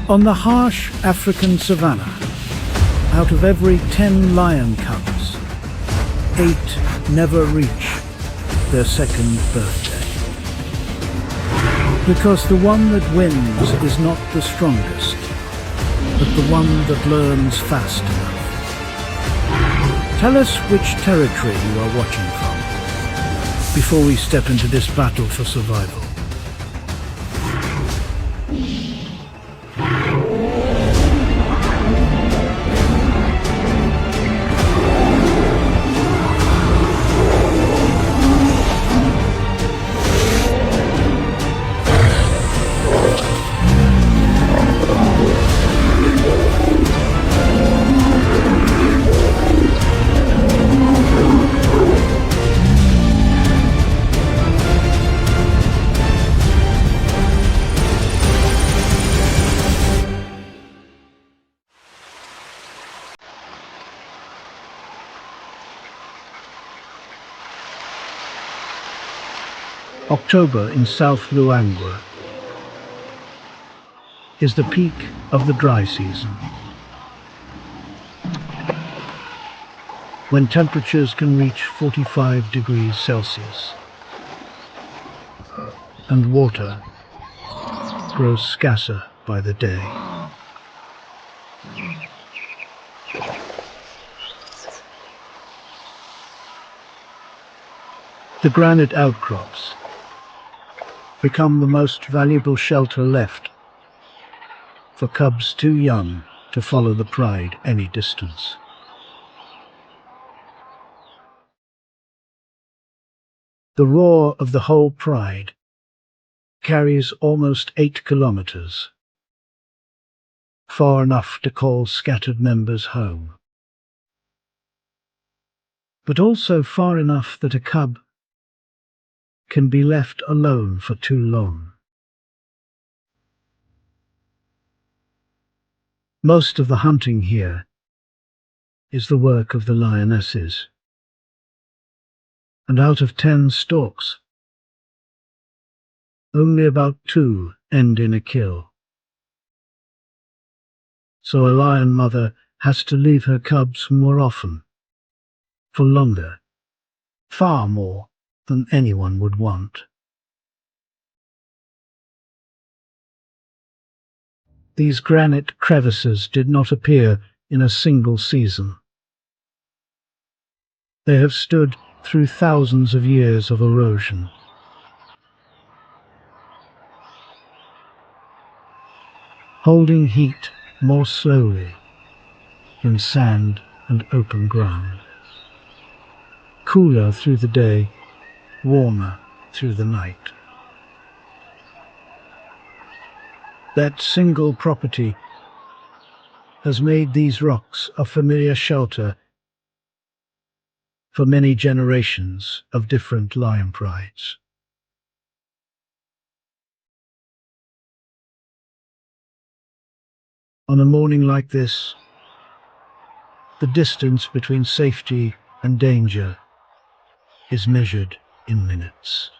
On the harsh African savanna, out of every 10 lion cubs, 8 never reach their second birthday. Because the one that wins is not the strongest, but the one that learns fast enough. Tell us which territory you are watching from, before we step into this battle for survival. October in South Luangwa is the peak of the dry season, when temperatures can reach 45 degrees Celsius and water grows scarcer by the day. The granite outcrops become the most valuable shelter left for cubs too young to follow the pride any distance. The roar of the whole pride carries almost 8 kilometers, far enough to call scattered members home, but also far enough that a cub can be left alone for too long. Most of the hunting here is the work of the lionesses, and out of 10 stalks, only about 2 end in a kill. So a lion mother has to leave her cubs more often, for longer, far more than anyone would want. These granite crevices did not appear in a single season. They have stood through thousands of years of erosion. Holding heat more slowly than sand and open ground. Cooler through the day, warmer through the night. That single property has made these rocks a familiar shelter for many generations of different lion prides. On a morning like this, the distance between safety and danger is measured in minutes.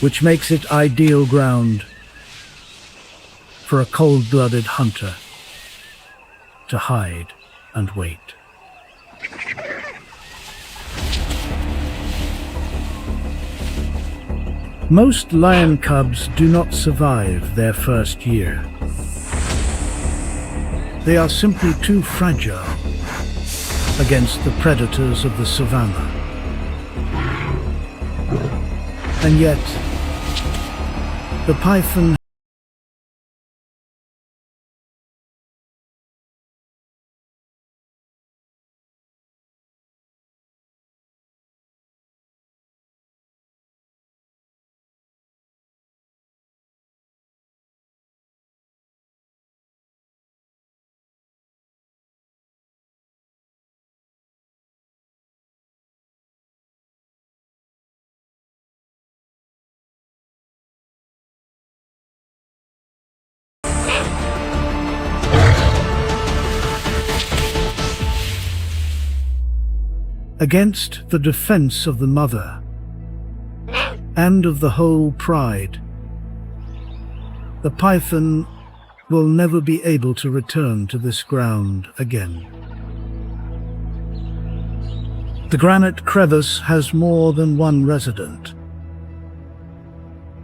which makes it ideal ground for a cold-blooded hunter to hide and wait. Most lion cubs do not survive their first year. They are simply too fragile against the predators of the savanna. And yet, the python against the defense of the mother and of the whole pride. The python will never be able to return to this ground again. The granite crevice has more than one resident.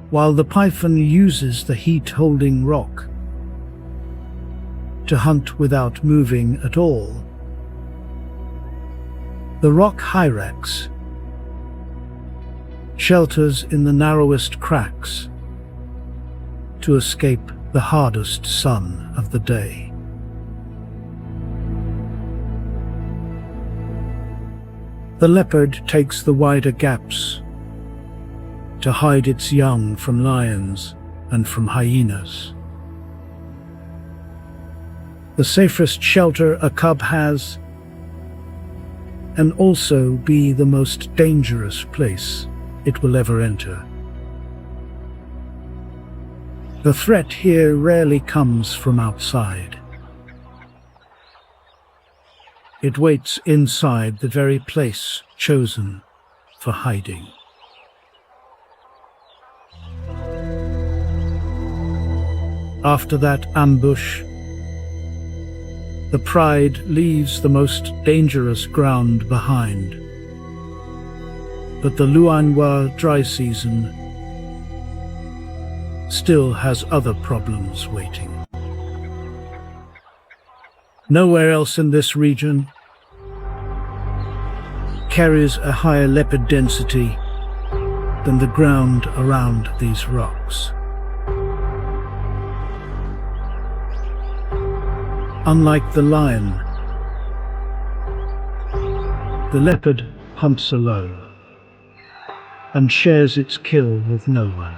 While the python uses the heat-holding rock to hunt without moving at all, the rock hyrax shelters in the narrowest cracks to escape the hardest sun of the day. The leopard takes the wider gaps to hide its young from lions and from hyenas. The safest shelter a cub has, and also be the most dangerous place it will ever enter. The threat here rarely comes from outside. It waits inside the very place chosen for hiding. After that ambush, the pride leaves the most dangerous ground behind. But the Luanwa dry season still has other problems waiting. Nowhere else in this region carries a higher leopard density than the ground around these rocks. Unlike the lion, the leopard hunts alone and shares its kill with no one.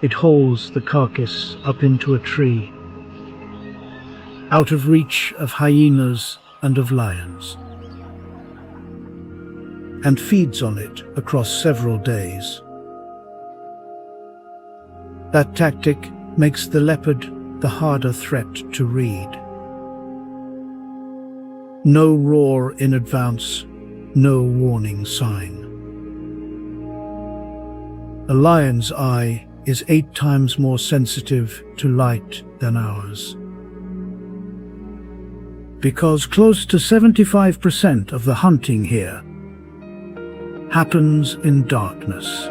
It hauls the carcass up into a tree, out of reach of hyenas and of lions, and feeds on it across several days. That tactic makes the leopard the harder threat to read. No roar in advance, no warning sign. A lion's eye is 8 times more sensitive to light than ours, because close to 75% of the hunting here happens in darkness.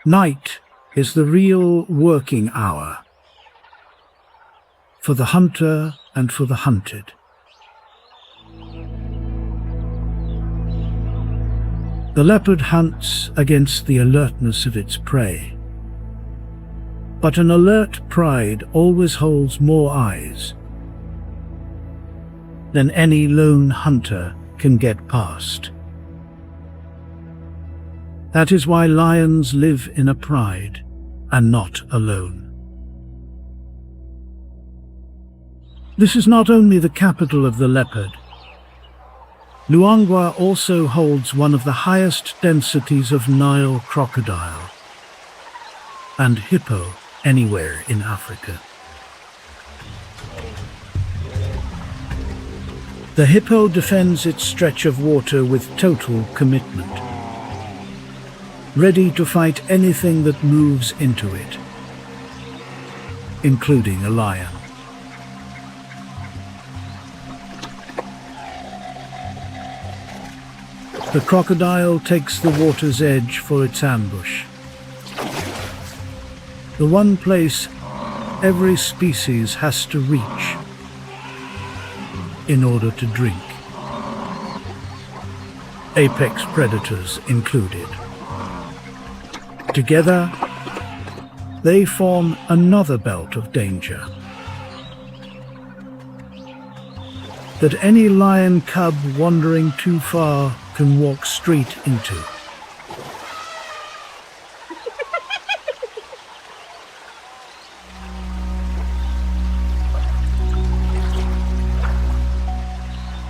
Night is the real working hour for the hunter and for the hunted. The leopard hunts against the alertness of its prey, but an alert pride always holds more eyes than any lone hunter can get past. That is why lions live in a pride and not alone. This is not only the capital of the leopard. Luangwa also holds one of the highest densities of Nile crocodile and hippo anywhere in Africa. The hippo defends its stretch of water with total commitment, ready to fight anything that moves into it, including a lion. The crocodile takes the water's edge for its ambush, the one place every species has to reach in order to drink, apex predators included. Together, they form another belt of danger that any lion cub wandering too far can walk straight into.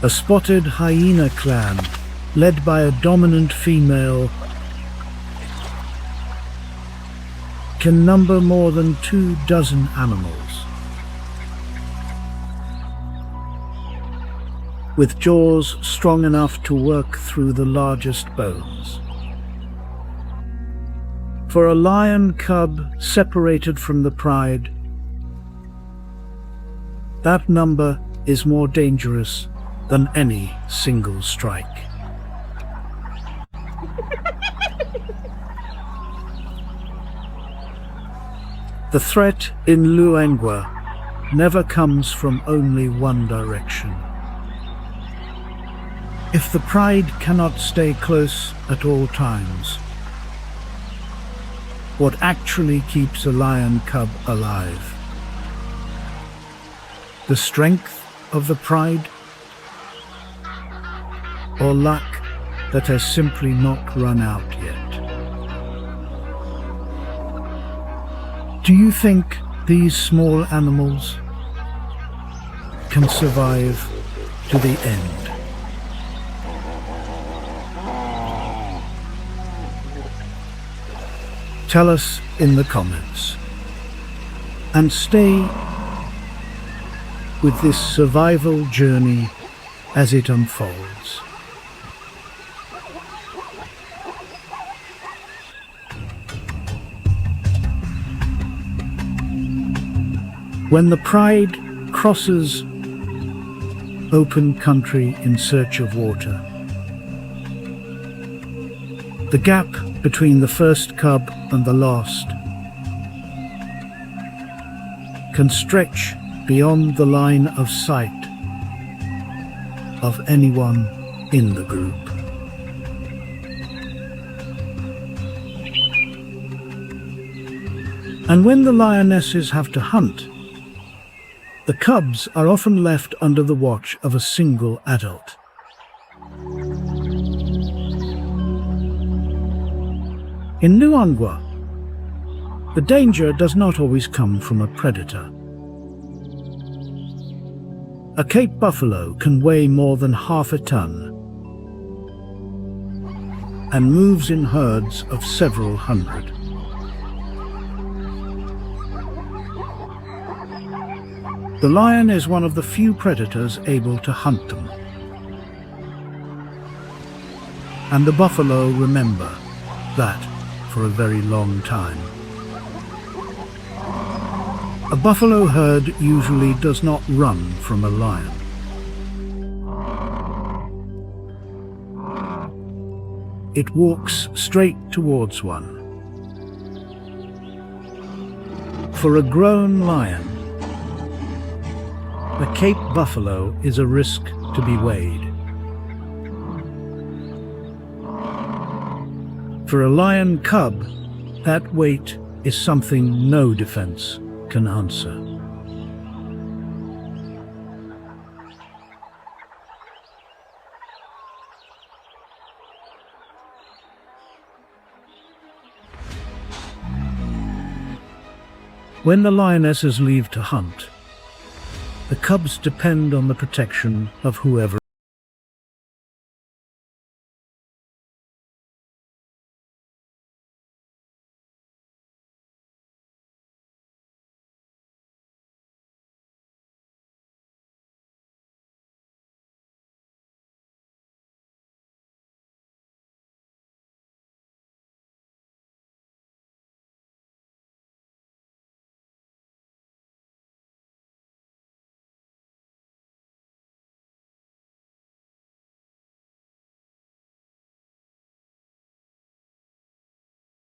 A spotted hyena clan, led by a dominant female, can number more than 24 animals, with jaws strong enough to work through the largest bones. For a lion cub separated from the pride, that number is more dangerous than any single strike. The threat in Luangwa never comes from only one direction. If the pride cannot stay close at all times, what actually keeps a lion cub alive? The strength of the pride, or luck that has simply not run out yet? Do you think these small animals can survive to the end? Tell us in the comments, and stay with this survival journey as it unfolds. When the pride crosses open country in search of water, the gap between the first cub and the last can stretch beyond the line of sight of anyone in the group. And when the lionesses have to hunt, the cubs are often left under the watch of a single adult. In Luangwa, the danger does not always come from a predator. A Cape buffalo can weigh more than half a ton and moves in herds of several hundred. The lion is one of the few predators able to hunt them. And the buffalo remember that for a very long time. A buffalo herd usually does not run from a lion. It walks straight towards one. For a grown lion, the Cape buffalo is a risk to be weighed. For a lion cub, that weight is something no defense can answer. When the lionesses leave to hunt, The cubs depend on the protection of whoever